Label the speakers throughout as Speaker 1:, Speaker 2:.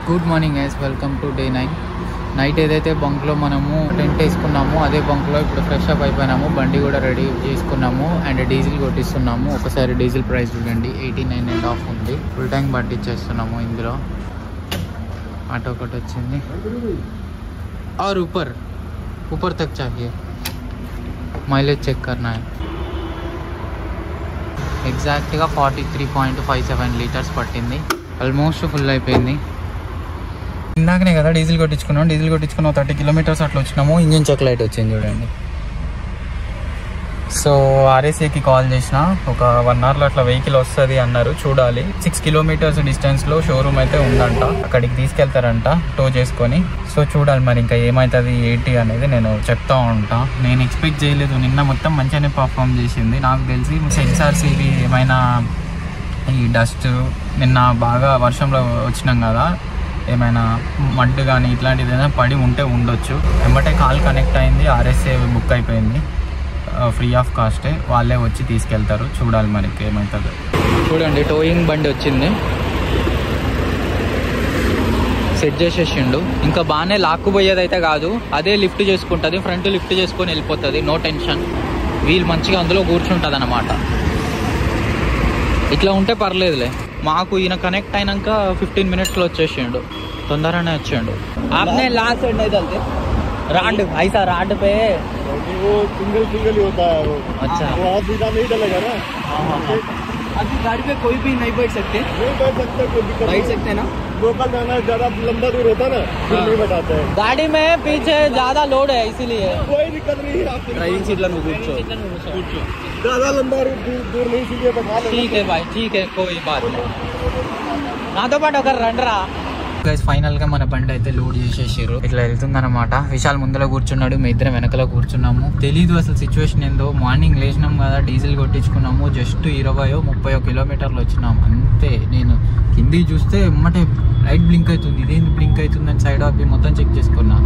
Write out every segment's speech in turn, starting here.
Speaker 1: Good morning guys, welcome to day 9. Night ఏదైతే బంక్లో మనము tent వేసుకున్నామో అదే బంక్లో ఇప్పుడు ఫ్రెష్ అప్ అయిపోయినాము. బండి కూడా రెడీ చేసుకున్నాము అండ్ డీజిల్ కొట్టిస్తున్నాము. ఒకసారి డీజిల్ ప్రైస్ చూడండి, 89.5 ఉంది. ఫుల్ ట్యాంక్ పట్టించేస్తున్నాము. ఇందులో ఆటో ఒకటి వచ్చింది. और ऊपर तक चाहिए, माइलेज चेक करना है. ఎగ్జాక్ట్గా 43.57 లీటర్స్ పట్టింది. ఆల్మోస్ట్ ఫుల్ అయిపోయింది. ఇందాకనే కదా డీజిల్ కొట్టించుకున్నాం. 30 కిలోమీటర్స్ అట్లా వచ్చినాము. ఇంజిన్ చెక్ లైట్ వచ్చింది చూడండి. సో ఆర్ఎస్ఏకి కాల్ చేసిన, ఒక 1 అవర్లో అట్లా వెహికల్ వస్తుంది అన్నారు. చూడాలి. 6 కిలోమీటర్స్ డిస్టెన్స్లో షోరూమ్ అయితే ఉందంట. అక్కడికి తీసుకెళ్తారంట టో చేసుకొని. సో చూడాలి మరి ఇంకా ఏమవుతుంది ఏంటి అనేది నేను చెప్తా ఉంటా. నేను ఎక్స్పెక్ట్ చేయలేదు. నిన్న మొత్తం మంచిగానే పర్ఫామ్ చేసింది. నాకు తెలిసి సెన్సార్స్ ఇవి ఏమైనా ఈ డస్ట్, నిన్న బాగా వర్షంలో వచ్చినాం కదా, ఏమైనా మడ్ కానీ ఇట్లాంటిది ఏదైనా పడి ఉంటే ఉండొచ్చు. వెంబటే కాల్ కనెక్ట్ అయింది, ఆర్ఎస్ఏ బుక్ అయిపోయింది. ఫ్రీ ఆఫ్ కాస్టే, వాళ్ళే వచ్చి తీసుకెళ్తారు. చూడాలి మరి ఏమవుతుంది. చూడండి టోయింగ్ బండి వచ్చింది, సెట్ చేసేసిండు. ఇంకా బాగానే లాక్కుపోయేది అయితే కాదు, అదే లిఫ్ట్ చేసుకుంటుంది. ఫ్రంట్ లిఫ్ట్ చేసుకొని వెళ్ళిపోతుంది, నో టెన్షన్. వీళ్ళు మంచిగా అందులో కూర్చుంటుంది అన్నమాట. ఇట్లా ఉంటే పర్లేదులే. మాకు ఈయన కనెక్ట్ అయినాక 15 మినిట్స్లో వచ్చేసిండు, తొందరగానే వచ్చాడు. आपने लास्ट साइड नहीं डालते राड, ऐसा राड पे
Speaker 2: वो सिंगल ही होता है वो.
Speaker 1: अच्छा,
Speaker 2: वो आप सीधा नहीं डलेगा ना.
Speaker 1: अभी गाड़ी पे कोई भी नहीं बैठ सकते.
Speaker 2: नहीं बैठ सकते, कोई दिक्कत
Speaker 1: बैठ सकते ना.
Speaker 2: लोकल जाना ज्यादा लंबा दूर होता ना, फिर नहीं बैठाते हैं.
Speaker 1: गाड़ी में पीछे ज्यादा लोड है, इसीलिए
Speaker 2: कोई दिक्कत नहीं है. आप
Speaker 1: ड्राइविंग सीट लो,
Speaker 2: ज्यादा लंबा दूर नहीं सीधे बैठा.
Speaker 1: ठीक है भाई, ठीक है, कोई बात नहीं. నాతో పాటు ఒక రండ్రా. గైస్ ఫైనల్ గా మన బండి అయితే లోడ్ చేసేసారు. ఇట్లా వెళ్తుంది అనమాట. విశాల్ ముందర కూర్చున్నాడు, మేము ఇద్దరం వెనకలో కూర్చున్నాము. తెలీదు అసలు సిచ్యువేషన్ ఏందో. మార్నింగ్ లేచినాం కదా, డీజిల్ కొట్టించుకున్నాము. జస్ట్ 20-30 కిలోమీటర్లు వచ్చినాము అంతే. నేను కిందికి చూస్తే ఎమ్మటే లైట్ బ్లింక్ అవుతుంది. ఇదేంటి బ్లింక్ అవుతుంది అని సైడ్ ఆఫ్ మొత్తం చెక్ చేసుకున్నా.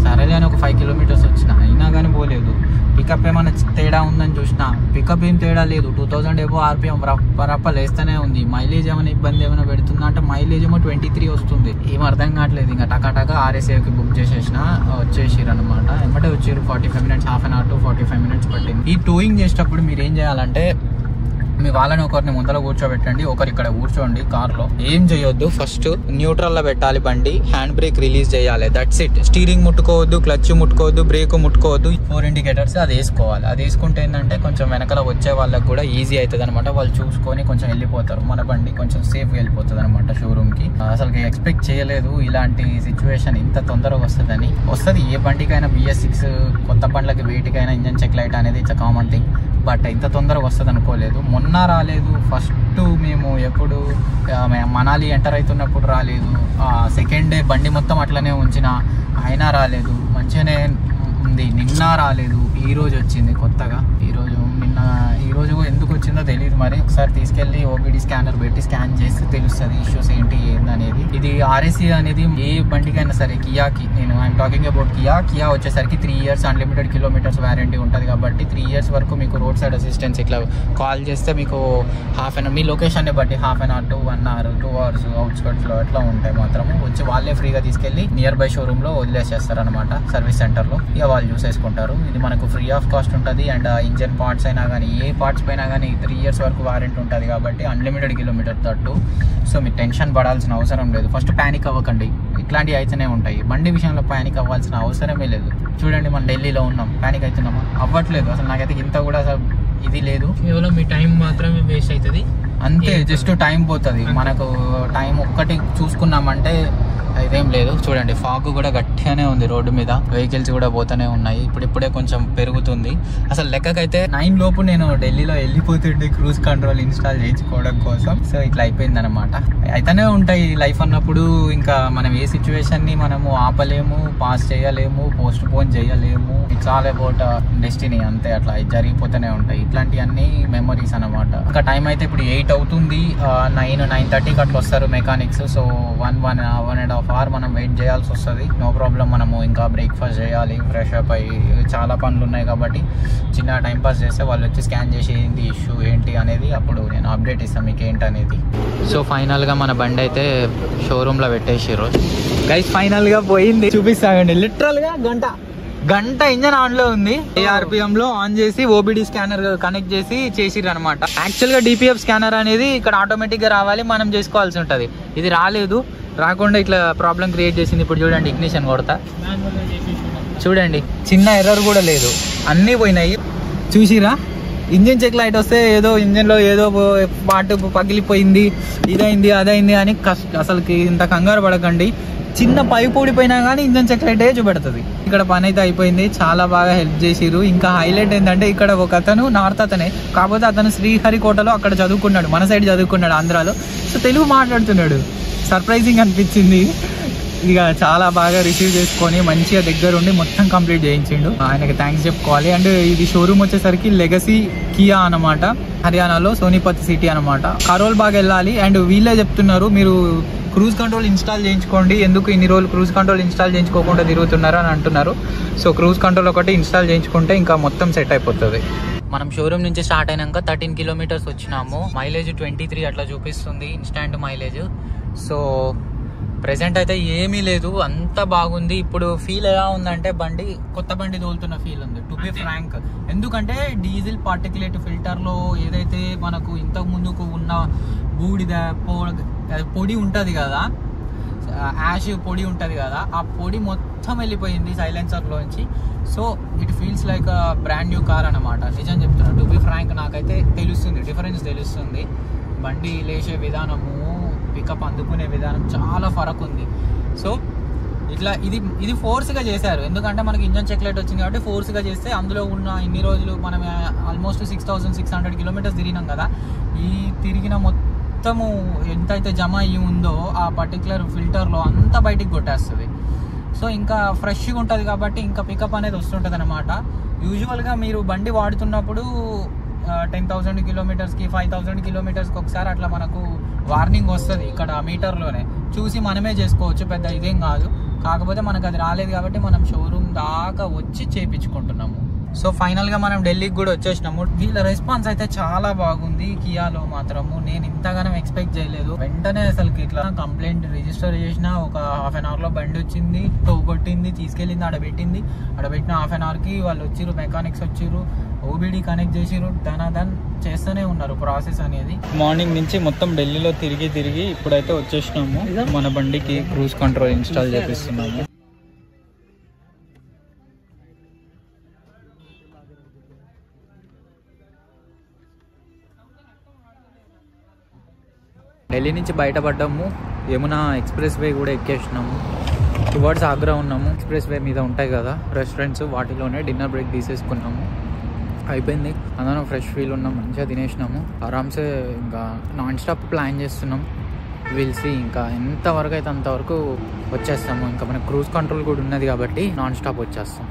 Speaker 1: సరేలే అని ఒక 5 కిలోమీటర్స్ వచ్చిన, అయినా కానీ పోలేదు. పికప్ ఏమైనా తేడా ఉందని చూసిన, పికప్ ఏం తేడా లేదు. 2000 ఎబో ఆర్పిఎం రప్పలు వేస్తూనే ఉంది. మైలేజ్ ఏమైనా ఇబ్బంది ఏమైనా పెడుతుందా అంటే మైలేజ్ ఏమో 23 వస్తుంది. ఏం అర్థం కావట్లేదు. ఇంకా టకాటకా ఆర్ఎస్ఏకి బుక్ చేసేసిన, వచ్చేసారు అనమాట. ఎమ్మటే వచ్చారు. 45 minutes, half an hour to 45 minutes పట్టింది. ఈ టోయింగ్ చేసేటప్పుడు మీరు ఏం చేయాలంటే, మీ వాళ్ళని ఒకరిని ముందర కూర్చోబెట్టండి, ఒకరు ఇక్కడ కూర్చోండి కార్లో. ఏం చేయొద్దు, ఫస్ట్ న్యూట్రల్లో పెట్టాలి బండి, హ్యాండ్ బ్రేక్ రిలీజ్ చేయాలి, దట్స్ ఇట్. స్టీరింగ్ ముట్టుకోవద్దు, క్లచ్ ముట్టుకోవద్దు, బ్రేక్ ముట్టుకోవద్దు. 4 ఇండికేటర్స్ అది వేసుకోవాలి. అది వేసుకుంటే ఏంటంటే కొంచెం వెనకాల వచ్చే వాళ్ళకి కూడా ఈజీ అవుతుంది అనమాట. వాళ్ళు చూసుకొని కొంచెం వెళ్ళిపోతారు. మన బండి కొంచెం సేఫ్గా వెళ్ళిపోతుంది అనమాట షోరూమ్కి. అసలు ఎక్స్పెక్ట్ చేయలేదు ఇలాంటి సిచ్యువేషన్ ఇంత తొందరగా వస్తుందని. వస్తుంది ఏ బండికైనా, BS6 కొత్త బండ్లకి వేటికైనా ఇంజన్ చెక్ లైట్ అనేది ఇట్స్ కామన్ థింగ్. బట్ ఇంత తొందరగా వస్తుంది అనుకోలేదు. మొన్న రాలేదు. ఫస్ట్ మేము ఎప్పుడు మనాలి ఎంటర్ అవుతున్నప్పుడు రాలేదు. సెకండ్ డే బండి మొత్తం అట్లనే ఉంచిన, అయినా రాలేదు. మంచిగానే ఉంది. నిన్న రాలేదు, ఈరోజు వచ్చింది కొత్తగా. ఈరోజు ఎందుకు వచ్చిందో తెలియదు మరి. ఒకసారి తీసుకెళ్ళి ఓబిడి స్కానర్ పెట్టి స్కాన్ చేస్తే తెలుస్తుంది ఇష్యూస్ ఏంటి ఏందనేది. ఇది ఆర్ఎస్ఏ అనేది ఏ బండికైనా సరే, కియాకి, నేను ఐఎమ్ టాకింగ్ అబౌట్ కియా వచ్చేసరికి 3 ఇయర్స్ అన్లిమిటెడ్ కిలోమీటర్స్ వారంటీ ఉంటుంది కాబట్టి 3 ఇయర్స్ వరకు మీకు రోడ్ సైడ్ అసిస్టెన్స్ ఇట్లా కాల్ చేస్తే మీకు హాఫ్ అన్ అవర్, మీ లొకేషన్ని బట్టి half an hour to 1 hour 2 hours అవుట్స్కట్స్లో ఎట్లా ఉంటాయి మాత్రము వచ్చి వాళ్ళే ఫ్రీగా తీసుకెళ్ళి నియర్ బై షోరూమ్లో వదిలేసేస్తారు అనమాట, సర్వీస్ సెంటర్లో. ఇక వాళ్ళు చూసేసుకుంటారు. ఇది మనకు ఫ్రీ ఆఫ్ కాస్ట్ ఉంటుంది. అండ్ ఇంజన్ పార్ట్స్ అయినా కానీ, ఏ పార్ట్స్ పైన కానీ 3 ఇయర్స్ వరకు వారంటీ ఉంటుంది కాబట్టి అన్లిమిటెడ్ కిలోమీటర్ తట్టు. సో మీరు టెన్షన్ పడాల్సిన అవసరం లేదు. ఫస్ట్ ప్యానిక్ అవ్వకండి, ఇట్లాంటివి అయితేనే ఉంటాయి. బండి విషయంలో ప్యానిక్ అవ్వాల్సిన అవసరమే లేదు. చూడండి మనం ఢిల్లీలో ఉన్నాం, ప్యానిక్ అవుతున్నామా? అవ్వట్లేదు. అసలు నాకైతే ఇంత కూడా అసలు ఇది లేదు.
Speaker 3: కేవలం మీ టైం మాత్రమే వేస్ట్ అవుతుంది
Speaker 1: అంతే. జస్ట్ టైం పోతుంది. మనకు టైం ఒక్కటి చూసుకున్నామంటే ఇదేం లేదు. చూడండి ఫాగ్ కూడా గట్టిగానే ఉంది రోడ్డు మీద, వెహికల్స్ కూడా పోతూనే ఉన్నాయి. ఇప్పుడిప్పుడే కొంచెం పెరుగుతుంది. అసలు లెక్కకైతే 9 లోపు నేను ఢిల్లీలో వెళ్ళిపోతుండే క్రూజ్ కంట్రోల్ ఇన్స్టాల్ చేయించుకోవడం కోసం. సో ఇట్లా అయిపోయింది అనమాట. అయితేనే ఉంటాయి లైఫ్ అన్నప్పుడు. ఇంకా మనం ఏ సిచ్యువేషన్ని మనము ఆపలేము, పాస్ చేయలేము, పోస్ట్ పోన్ చేయలేము. ఇట్స్ ఆల్ అబౌట్ డెస్టినీ అంతే. అట్లా జరిగిపోతూనే ఉంటాయి ఇట్లాంటివన్నీ మెమరీస్ అనమాట. ఇంకా టైం అయితే ఇప్పుడు 8 అవుతుంది. 9-9:30కి అట్లా వస్తారు మెకానిక్స్. సో 1.5 1.5 hours మనం వెయిట్ చేయాల్సి వస్తుంది. నో ప్రాబ్లం, మనము ఇంకా బ్రేక్ఫాస్ట్ చేయాలి, ఫ్రెష్ అప్ అయ్యి చాలా పనులు ఉన్నాయి కాబట్టి చిన్న టైంపాస్ చేస్తే వాళ్ళు వచ్చి స్కాన్ చేసి ఏంటి ఇష్యూ ఏంటి అనేది అప్పుడు నేను అప్డేట్ ఇస్తాను మీకు ఏంటనేది. సో ఫైనల్గా మన బండి అయితే షోరూంలో పెట్టేసారు గైస్. ఫైనల్గా పోయింది, చూపిస్తామండి. లిటరల్గా గంట ఇంజన్ ఆన్లో ఉంది. ARPM లో ఆన్ చేసి OBD స్కానర్ కనెక్ట్ చేసి చేసిర్రు అనమాట. యాక్చువల్గా DPF స్కానర్ అనేది ఇక్కడ ఆటోమేటిక్గా రావాలి, మనం చేసుకోవాల్సి ఉంటుంది. ఇది రాలేదు, రాకుండా ఇట్లా ప్రాబ్లం క్రియేట్ చేసింది. ఇప్పుడు చూడండి, ఇగ్నిషన్ కొడతా చూడండి, చిన్న ఎర్రర్ కూడా లేదు, అన్నీ పోయినాయి. చూసిరా, ఇంజిన్ చెక్ లైట్ వస్తే ఏదో ఇంజిన్లో ఏదో పార్ట్ పగిలిపోయింది, ఇదైంది అదైంది అని అసలుకి ఇంత కంగారు పడకండి. చిన్న పైపు ఊడిపోయినా కానీ ఇంజన్ చెక్ లైట్ చూపెడుతుంది. ఇక్కడ పని అయితే అయిపోయింది, చాలా బాగా హెల్ప్ చేసిరు. ఇంకా హైలైట్ ఏంటంటే ఇక్కడ ఒక అతను నార్త్ అతనే, కాకపోతే అతను శ్రీహరికోటలో అక్కడ చదువుకున్నాడు, మన సైడ్ చదువుకున్నాడు ఆంధ్రాలో. సో తెలుగు మాట్లాడుతున్నాడు, సర్ప్రైజింగ్ అనిపించింది. ఇక చాలా బాగా రిసీవ్ చేసుకొని మంచిగా దగ్గరుండి మొత్తం కంప్లీట్ చేయించిండు. ఆయనకి థ్యాంక్స్ చెప్పుకోవాలి. అండ్ ఇది షోరూమ్ వచ్చేసరికి లెగసీ కియా అనమాట, హర్యానాలో సోనిపత్ సిటీ అనమాట. కరోల్ బాగా వెళ్ళాలి. అండ్ వీళ్ళే చెప్తున్నారు మీరు క్రూజ్ కంట్రోల్ ఇన్స్టాల్ చేయించుకోండి, ఎందుకు ఇన్ని రోజులు క్రూజ్ కంట్రోల్ ఇన్స్టాల్ చేయించుకోకుండా తిరుగుతున్నారు అని అంటున్నారు. సో క్రూజ్ కంట్రోల్ ఒకటి ఇన్స్టాల్ చేయించుకుంటే ఇంకా మొత్తం సెట్ అయిపోతుంది. మనం షోరూమ్ నుంచి స్టార్ట్ అయినాక 13 కిలోమీటర్స్ వచ్చినాము. మైలేజ్ 23 అట్లా చూపిస్తుంది, ఇన్స్టాంట్ మైలేజ్. సో ప్రెసెంట్ అయితే ఏమీ లేదు, అంత బాగుంది. ఇప్పుడు ఫీల్ ఎలా ఉందంటే బండి కొత్త బండి తోలుతున్న ఫీల్ ఉంది, టు బి ఫ్రాంక్. ఎందుకంటే డీజిల్ పార్టిక్యులేట్ ఫిల్టర్లో ఏదైతే మనకు ఇంతకు ముందుకు ఉన్న బూడిద పొడి ఉంటుంది కదా, యాష్ పొడి ఉంటుంది కదా, ఆ పొడి మొత్తం వెళ్ళిపోయింది సైలెన్సర్లోంచి. So it feels like brand new car అనమాట. నిజం చెప్తున్నాను, టు బి ఫ్రాంక్ నాకైతే తెలుస్తుంది, డిఫరెన్స్ తెలుస్తుంది. బండి లేచే విధానము, పికప్ అందుకునే విధానం చాలా ఫరక్ ఉంది. సో ఇట్లా ఇది ఫోర్స్గా చేశారు, ఎందుకంటే మనకి ఇంజన్ చెక్ లైట్ వచ్చింది కాబట్టి ఫోర్స్గా చేస్తే అందులో ఉన్న ఇన్ని రోజులు మనం ఆల్మోస్ట్ 6600 కిలోమీటర్స్ తిరిగినాం కదా, ఈ తిరిగిన మొత్తము ఎంతైతే జమ అయ్యి ఉందో ఆ పర్టికులర్ ఫిల్టర్లో అంతా బయటికి కొట్టేస్తుంది. సో ఇంకా ఫ్రెష్గా ఉంటుంది కాబట్టి ఇంకా పికప్ అనేది వస్తుంటుంది అనమాట. యూజువల్గా మీరు బండి వాడుతున్నప్పుడు 10,000 కిలోమీటర్స్కి 5,000 కిలోమీటర్స్కి ఒకసారి అట్లా మనకు వార్నింగ్ వస్తుంది ఇక్కడ మీటర్లోనే, చూసి మనమే చేసుకోవచ్చు, పెద్ద ఇదేం కాదు. కాకపోతే మనకు అది రాలేదు కాబట్టి మనం షోరూమ్ దాకా వచ్చి చేయించుకుంటున్నాము. సో ఫైనల్గా మనం ఢిల్లీకి కూడా వచ్చేసినాము. వీళ్ళ రెస్పాన్స్ అయితే చాలా బాగుంది కియాలో మాత్రము. నేను ఇంతగానో ఎక్స్పెక్ట్ చేయలేదు. వెంటనే అసలుకి ఇట్లా కంప్లైంట్ రిజిస్టర్ చేసిన ఒక హాఫ్ అన్ అవర్లో బండి వచ్చింది, కొట్టింది, తీసుకెళ్ళింది, ఆడబెట్టింది. ఆడబెట్టిన హాఫ్ అన్ అవర్కి వాళ్ళు వచ్చిర్రు, మెకానిక్స్ వచ్చిర్రు, OBD కనెక్ట్ చేసిర్రు, దాని చేస్తూనే ఉన్నారు ప్రాసెస్ అనేది. మార్నింగ్ నుంచి మొత్తం ఢిల్లీలో తిరిగి ఇప్పుడైతే వచ్చేసినాము. మన బండికి క్రూజ్ కంట్రోల్ ఇన్స్టాల్ చేపిస్తున్నాము. ఢిల్లీ నుంచి బయటపడ్డాము, యమునా ఎక్స్ప్రెస్ వే కూడా ఎక్కేసినాము. టువర్డ్స్ ఆగ్రా ఉన్నాము. ఎక్స్ప్రెస్ వే మీద ఉంటాయి కదా రెస్టారెంట్స్, వాటిలోనే డిన్నర్ బ్రేక్ తీసేసుకున్నాము. అయిపోయింది, అందరం ఫ్రెష్ ఫీల్ ఉన్నాం, మంచిగా తినేసినాము. ఆరామ్సే ఇంకా నాన్ స్టాప్ ప్లాన్ చేస్తున్నాం. విల్సి ఇంకా ఎంతవరకు అయితే అంతవరకు వచ్చేస్తాము. ఇంకా మన క్రూజ్ కంట్రోల్ కూడా ఉన్నది కాబట్టి నాన్ స్టాప్ వచ్చేస్తాం.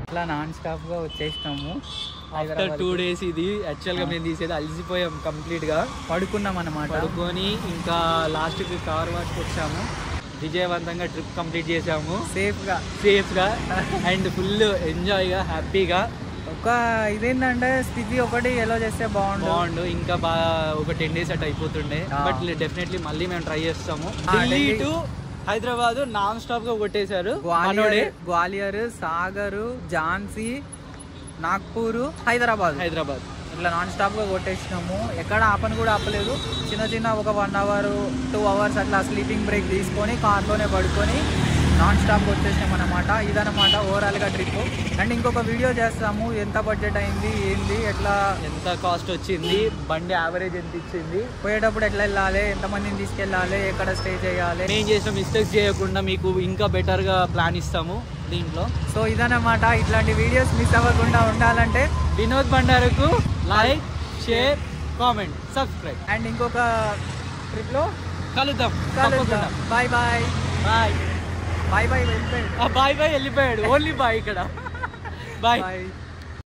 Speaker 1: అట్లా నాన్ స్టాప్గా వచ్చేసినాము. ఆఫ్టర్ 2 days ఇది యాక్చువల్గా మేము తీసేది అలసిపోయాం, కంప్లీట్గా పడుకున్నాం అన్నమాట. పడుకొని ఇంకా లాస్ట్కి కార్ వాష్కి వచ్చాము. విజయవంతంగా ట్రిప్ కంప్లీట్ చేసాము సేఫ్గా అండ్ ఫుల్ ఎంజాయ్గా హ్యాపీగా. ఒక ఇదేంటంటే స్థితి ఒకటి ఎలా చేస్తే బాగుండు, ఇంకా బాగా ఒక 10 days అట్లా అయిపోతుండే. బట్ డెఫినెట్లీ మళ్ళీ మేము ట్రై చేస్తాము. Delhi to Hyderabad non stop గా కొట్టేశారు. గ్వాలియర్, సాగర్, ఝాన్సీ, నాగ్పూర్, హైదరాబాద్ ఇట్లా నాన్ స్టాప్ గా కొట్టేసినాము. ఎక్కడ ఆపని కూడా ఆపలేదు. చిన్న ఒక 1 hour 2 hours అట్లా స్లీపింగ్ బ్రేక్ తీసుకొని కార్లోనే పడుకొని నాన్ స్టాప్ వచ్చేసినాం అనమాట. ఇదనమాట ఓవరాల్గా ట్రిప్. అండ్ ఇంకొక వీడియో చేస్తాము, ఎంత బడ్జెట్ అయింది, ఏంది, ఎట్లా ఎంత కాస్ట్ వచ్చింది, బండి యావరేజ్ ఎంత ఇచ్చింది, పోయేటప్పుడు ఎట్లా వెళ్ళాలి, ఎంతమందిని తీసుకెళ్ళాలి, ఎక్కడ స్టే చేయాలి, మేము చేసిన మిస్టేక్స్ చేయకుండా మీకు ఇంకా బెటర్గా ప్లాన్ ఇస్తాము దీంట్లో. సో ఇదనమాట. ఇట్లాంటి వీడియోస్ మిస్ అవ్వకుండా ఉండాలంటే వినోద్ బండారుకు like, share, comment, subscribe. And ఇంకొక ట్రిప్లో కలుద్దాం. Bye bye bye bye bye వెళ్ళిపోయాడు. ఓన్లీ బాయ్ ఇక్కడ. బాయ్.